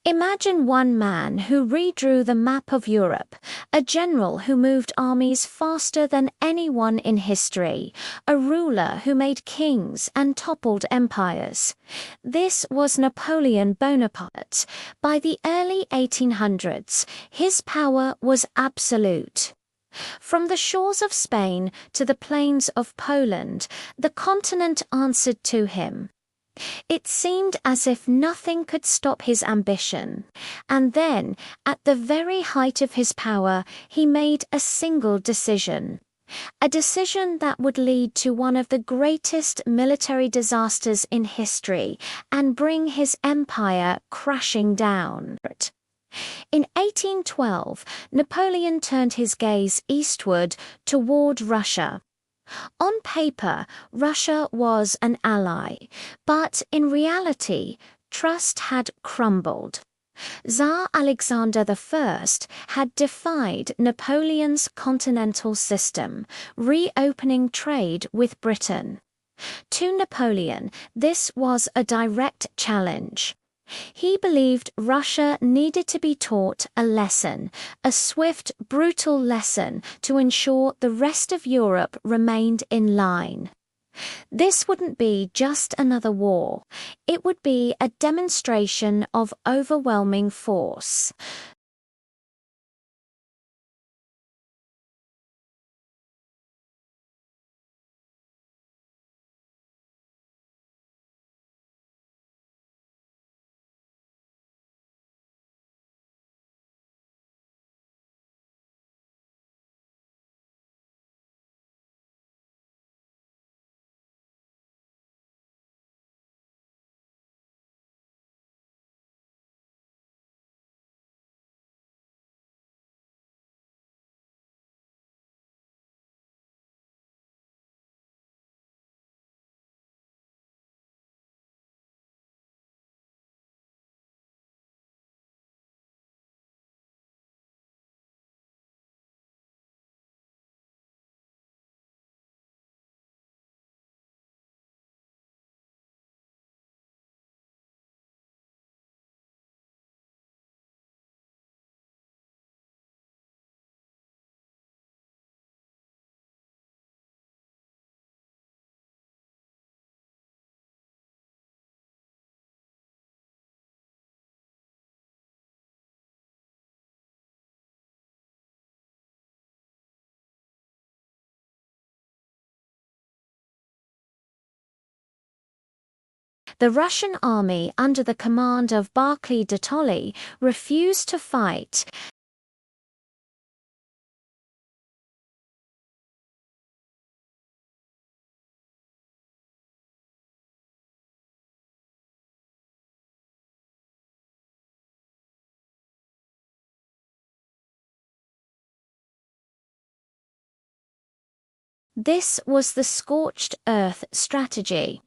Imagine one man who redrew the map of Europe, a general who moved armies faster than anyone in history, a ruler who made kings and toppled empires. This was Napoleon Bonaparte. By the early 1800s, his power was absolute. From the shores of Spain to the plains of Poland, the continent answered to him. It seemed as if nothing could stop his ambition. And then, at the very height of his power, he made a single decision. A decision that would lead to one of the greatest military disasters in history and bring his empire crashing down. In 1812, Napoleon turned his gaze eastward toward Russia. On paper, Russia was an ally, but in reality, trust had crumbled. Tsar Alexander I had defied Napoleon's continental system, reopening trade with Britain. To Napoleon, this was a direct challenge. He believed Russia needed to be taught a lesson, a swift, brutal lesson to ensure the rest of Europe remained in line. This wouldn't be just another war. It would be a demonstration of overwhelming force. The Russian army under the command of Barclay de Tolly refused to fight. This was the scorched earth strategy.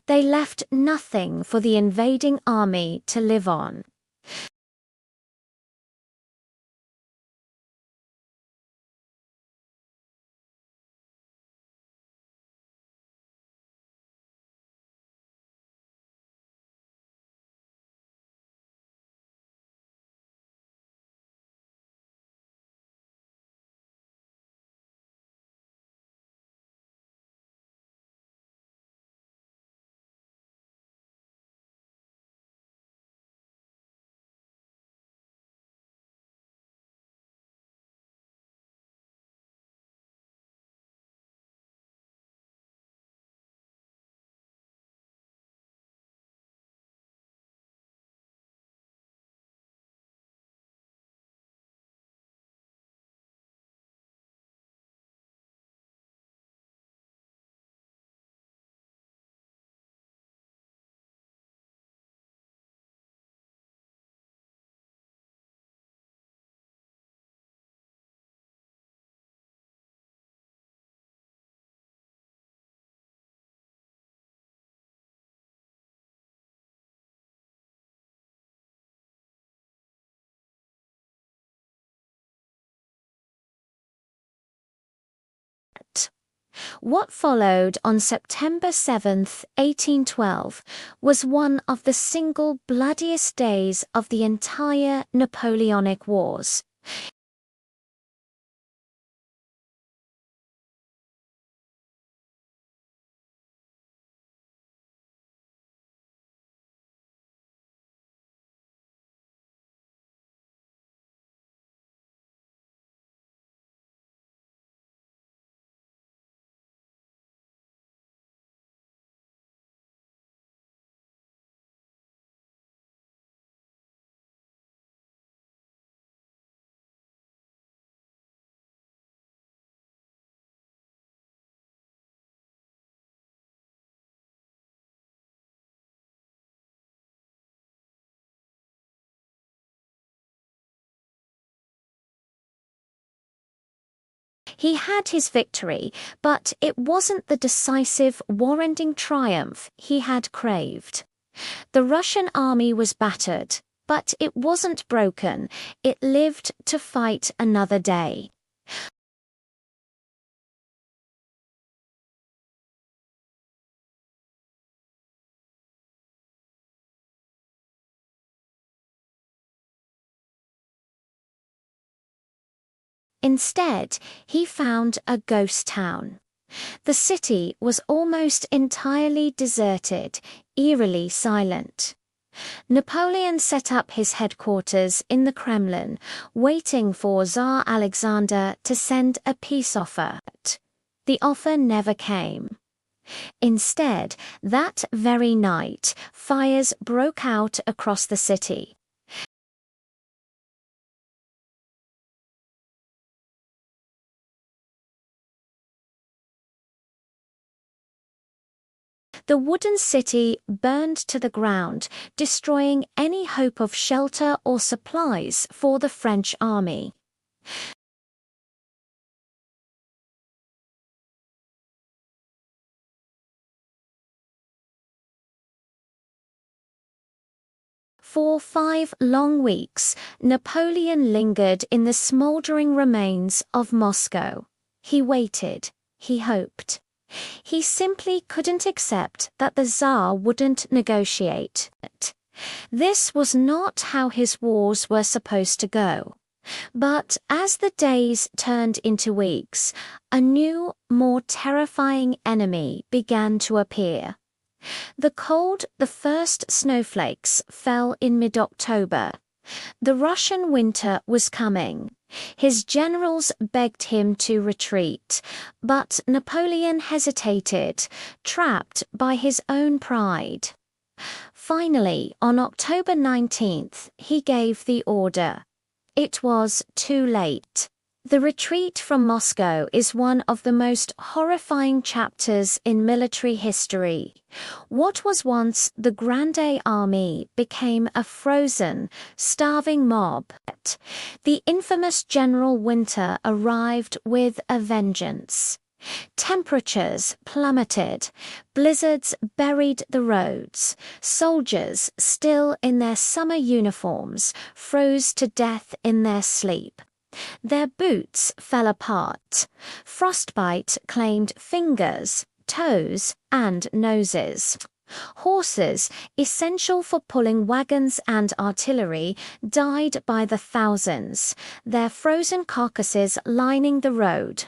They left nothing for the invading army to live on. What followed on September 7, 1812, was one of the single bloodiest days of the entire Napoleonic Wars. He had his victory, but it wasn't the decisive, war-ending triumph he had craved. The Russian army was battered, but it wasn't broken. It lived to fight another day. Instead, he found a ghost town. The city was almost entirely deserted, eerily silent. Napoleon set up his headquarters in the Kremlin, waiting for Tsar Alexander to send a peace offer. The offer never came. Instead, that very night, fires broke out across the city. The wooden city burned to the ground, destroying any hope of shelter or supplies for the French army. For 5 long weeks, Napoleon lingered in the smouldering remains of Moscow. He waited. He hoped. He simply couldn't accept that the Tsar wouldn't negotiate. This was not how his wars were supposed to go. But as the days turned into weeks, a new, more terrifying enemy began to appear. The first snowflakes fell in mid-October. The Russian winter was coming. His generals begged him to retreat, but Napoleon hesitated, trapped by his own pride. Finally, on October 19th, he gave the order. It was too late. The retreat from Moscow is one of the most horrifying chapters in military history. What was once the grande army became a frozen, starving mob. The infamous General Winter arrived with a vengeance. Temperatures plummeted, blizzards buried the roads, soldiers, still in their summer uniforms, froze to death in their sleep. Their boots fell apart. Frostbite claimed fingers, toes, and noses. Horses, essential for pulling wagons and artillery, died by the thousands, their frozen carcasses lining the road.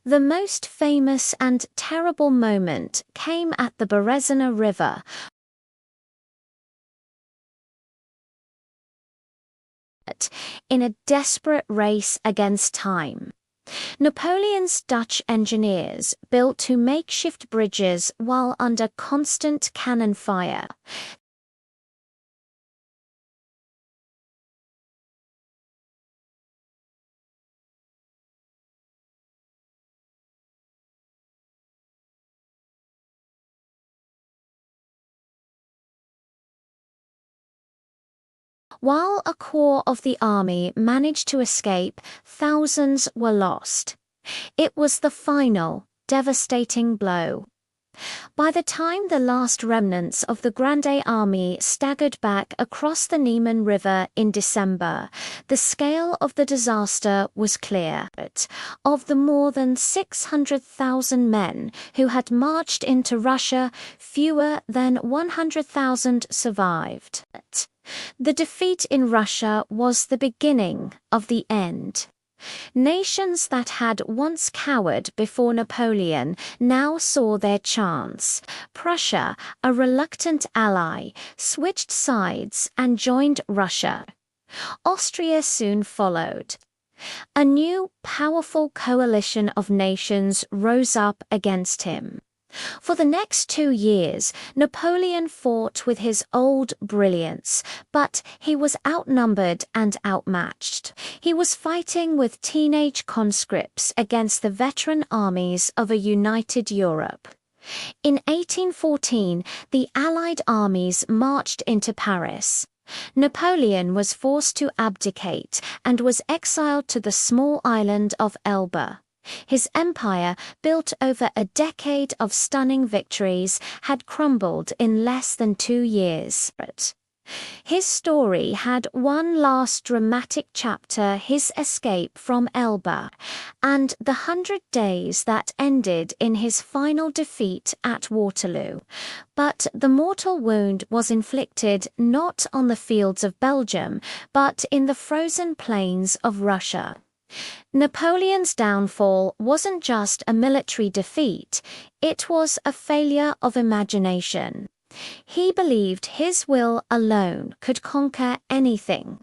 The most famous and terrible moment came at the Berezina River. In a desperate race against time. Napoleon's Dutch engineers built two makeshift bridges while under constant cannon fire. While a core of the army managed to escape, thousands were lost. It was the final, devastating blow. By the time the last remnants of the Grande Army staggered back across the Niemen River in December, the scale of the disaster was clear. Of the more than 600,000 men who had marched into Russia, fewer than 100,000 survived. The defeat in Russia was the beginning of the end. Nations that had once cowered before Napoleon now saw their chance. Prussia, a reluctant ally, switched sides and joined Russia. Austria soon followed. A new, powerful coalition of nations rose up against him. For the next 2 years, Napoleon fought with his old brilliance, but he was outnumbered and outmatched. He was fighting with teenage conscripts against the veteran armies of a united Europe. In 1814, the Allied armies marched into Paris. Napoleon was forced to abdicate and was exiled to the small island of Elba. His empire, built over a decade of stunning victories, had crumbled in less than 2 years. His story had one last dramatic chapter: his escape from Elba, and the 100 days that ended in his final defeat at Waterloo. But the mortal wound was inflicted not on the fields of Belgium, but in the frozen plains of Russia. Napoleon's downfall wasn't just a military defeat, it was a failure of imagination. He believed his will alone could conquer anything.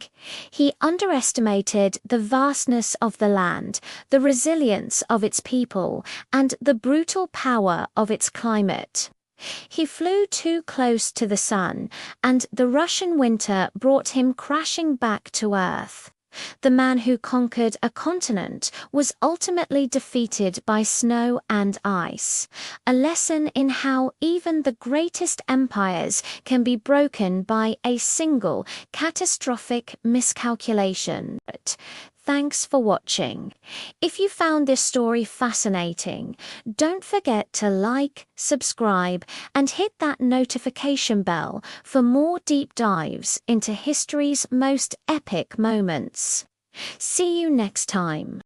He underestimated the vastness of the land, the resilience of its people, and the brutal power of its climate. He flew too close to the sun, and the Russian winter brought him crashing back to earth. The man who conquered a continent was ultimately defeated by snow and ice, a lesson in how even the greatest empires can be broken by a single catastrophic miscalculation. Thanks for watching. If you found this story fascinating, don't forget to like, subscribe, and hit that notification bell for more deep dives into history's most epic moments. See you next time.